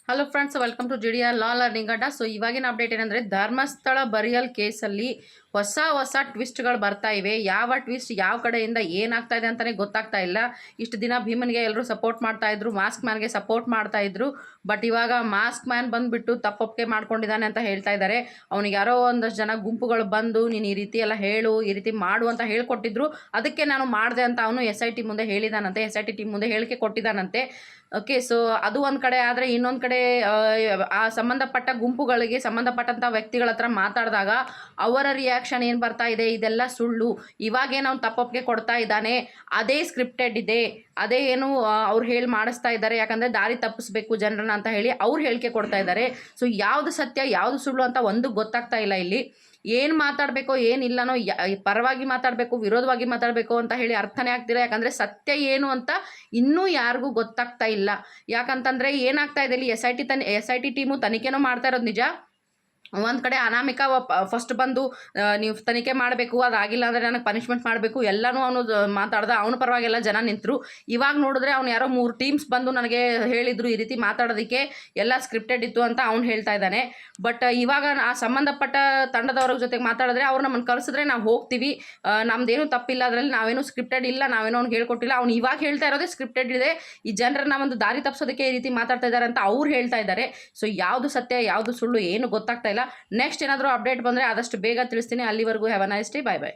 Hello friends, welcome to GDR law learning ಅಡ್ಡ. So ಇವಾಗಿನ update ಏನಂದರೆ, ಧರ್ಮಸ್ಥಳ ಬರಿಯಲ್ ಕೇಸಲ್ಲಿ ಹೊಸ ಟ್ವಿಸ್ಟ್ಗಳು ಬರ್ತಾ ಇವೆ. ಯಾವ ಟ್ವಿಸ್ಟ್ ಯಾವ ಕಡೆಯಿಂದ ಏನಾಗ್ತಾ ಇದೆ ಅಂತಲೇ ಗೊತ್ತಾಗ್ತಾ ಇಲ್ಲ. ಇಷ್ಟು ದಿನ ಭೀಮನ್ಗೆ ಎಲ್ಲರೂ ಸಪೋರ್ಟ್ ಮಾಡ್ತಾ ಇದ್ರು, ಮಾಸ್ಕ್ ಮ್ಯಾನ್ಗೆ ಸಪೋರ್ಟ್ ಮಾಡ್ತಾ ಇದ್ರು. ಬಟ್ ಇವಾಗ ಮಾಸ್ಕ್ ಮ್ಯಾನ್ ಬಂದುಬಿಟ್ಟು ತಪ್ಪೊಪ್ಪಿಗೆ ಮಾಡ್ಕೊಂಡಿದ್ದಾನೆ ಅಂತ ಹೇಳ್ತಾ ಇದ್ದಾರೆ. ಅವನಿಗೆ ಯಾರೋ ಒಂದಷ್ಟು ಜನ ಗುಂಪುಗಳು ಬಂದು, ನೀನು ಈ ರೀತಿ ಎಲ್ಲ ಹೇಳು, ಈ ರೀತಿ ಮಾಡು ಅಂತ ಹೇಳ್ಕೊಟ್ಟಿದ್ರು. ಅದಕ್ಕೆ ನಾನು ಮಾಡಿದೆ ಅಂತ ಅವನು SIT ಮುಂದೆ ಹೇಳಿದಾನಂತೆ, SIT ಟೀಮ್ ಮುಂದೆ ಹೇಳಿಕೆ ಕೊಟ್ಟಿದ್ದಾನಂತೆ. ಓಕೆ, ಸೊ ಅದು ಒಂದು ಕಡೆ. ಆದರೆ ಇನ್ನೊಂದು ಕಡೆ ಆ ಸಂಬಂಧಪಟ್ಟ ಗುಂಪುಗಳಿಗೆ ಸಂಬಂಧಪಟ್ಟಂಥ ವ್ಯಕ್ತಿಗಳ ಹತ್ರ ಮಾತಾಡಿದಾಗ ಅವರ ರಿಯಾಕ್ಷನ್ ಏನು ಬರ್ತಾ ಇದೆ, ಇದೆಲ್ಲ ಸುಳ್ಳು, ಇವಾಗೇನು ಅವ್ನು ತಪ್ಪೊಪ್ಪಿಗೆ ಕೊಡ್ತಾ ಇದ್ದಾನೆ, ಅದೇ ಸ್ಕ್ರಿಪ್ಟೆಡ್ ಇದೆ, ಅದೇ ಏನು ಅವ್ರು ಹೇಳಿ ಮಾಡಿಸ್ತಾ ಇದ್ದಾರೆ, ಯಾಕಂದರೆ ದಾರಿ ತಪ್ಪಿಸ್ಬೇಕು ಜನರನ್ನ ಅಂತ ಹೇಳಿ ಅವ್ರು ಹೇಳಿಕೆ ಕೊಡ್ತಾ ಇದ್ದಾರೆ. ಸೊ ಯಾವುದು ಸತ್ಯ ಯಾವುದು ಸುಳ್ಳು ಅಂತ ಒಂದು ಗೊತ್ತಾಗ್ತಾ ಇಲ್ಲ. ಇಲ್ಲಿ ಏನು ಮಾತಾಡಬೇಕೋ ಏನಿಲ್ಲನೋ, ಪರವಾಗಿ ಮಾತಾಡಬೇಕು ವಿರೋಧವಾಗಿ ಮಾತಾಡಬೇಕು ಅಂತ ಹೇಳಿ ಅರ್ಥನೇ ಆಗ್ತಿಲ್ಲ. ಯಾಕಂದರೆ ಸತ್ಯ ಏನು ಅಂತ ಇನ್ನೂ ಯಾರಿಗೂ ಗೊತ್ತಾಗ್ತಾ ಇಲ್ಲ. ಯಾಕಂತಂದರೆ ಏನಾಗ್ತಾ ಇದೆ ಇಲ್ಲಿ, SIT ಟೀಮು ತನಿಖೆನೂ ಮಾಡ್ತಾ ಇರೋದು ನಿಜ. ಒಂದು ಕಡೆ ಅನಾಮಿಕಾ ಫಸ್ಟ್ ಬಂದು ನೀವು ತನಿಖೆ ಮಾಡಬೇಕು, ಅದಾಗಿಲ್ಲ ಅಂದರೆ ನನಗೆ ಪನಿಷ್ಮೆಂಟ್ ಮಾಡಬೇಕು ಎಲ್ಲನೂ ಅವನು ಮಾತಾಡ್ದ, ಅವನ ಪರವಾಗೆಲ್ಲ ಜನ ನಿಂತರು. ಇವಾಗ ನೋಡಿದ್ರೆ ಅವ್ನು ಯಾರೋ 3 ಟೀಮ್ಸ್ ಬಂದು ನನಗೆ ಹೇಳಿದರು ಈ ರೀತಿ ಮಾತಾಡೋದಕ್ಕೆ, ಎಲ್ಲ ಸ್ಕ್ರಿಪ್ಟೆಡ್ ಇತ್ತು ಅಂತ ಅವ್ನು ಹೇಳ್ತಾ ಇದ್ದಾನೆ. ಬಟ್ ಇವಾಗ ಆ ಸಂಬಂಧಪಟ್ಟ ತಂಡದವ್ರ ಜೊತೆಗೆ ಮಾತಾಡಿದ್ರೆ ಅವ್ರು ನಮ್ಮನ್ನು ಕಳಿಸಿದ್ರೆ ನಾವು ಹೋಗ್ತೀವಿ, ನಮ್ದೇನು ತಪ್ಪಿಲ್ಲ, ಅದರಲ್ಲಿ ನಾವೇನು ಸ್ಕ್ರಿಪ್ಟೆಡ್ ಇಲ್ಲ, ನಾವೇನೋ ಅವ್ನಿಗೆ ಹೇಳ್ಕೊಟ್ಟಿಲ್ಲ, ಅವ್ನು ಇವಾಗ ಹೇಳ್ತಾ ಇರೋದೇ ಸ್ಕ್ರಿಪ್ಟೆಡ್ ಇದೆ, ಈ ಜನರನ್ನ ಒಂದು ದಾರಿ ತಪ್ಪಿಸೋದಕ್ಕೆ ಈ ರೀತಿ ಮಾತಾಡ್ತಾ ಇದ್ದಾರೆ ಅಂತ ಅವ್ರು ಹೇಳ್ತಾ ಇದ್ದಾರೆ. ಸೊ ಯಾವುದು ಸತ್ಯ ಯಾವುದು ಸುಳ್ಳು ಏನು ಗೊತ್ತಾಗ್ತಾ ಇಲ್ಲ. ನೆಕ್ಸ್ಟ್ ಏನಾದರೂ ಅಪ್ಡೇಟ್ ಬಂದರೆ ಆದಷ್ಟು ಬೇಗ ತಿಳಿಸ್ತೀನಿ. ಅಲ್ಲಿವರೆಗೂ have a nice day. Bye bye.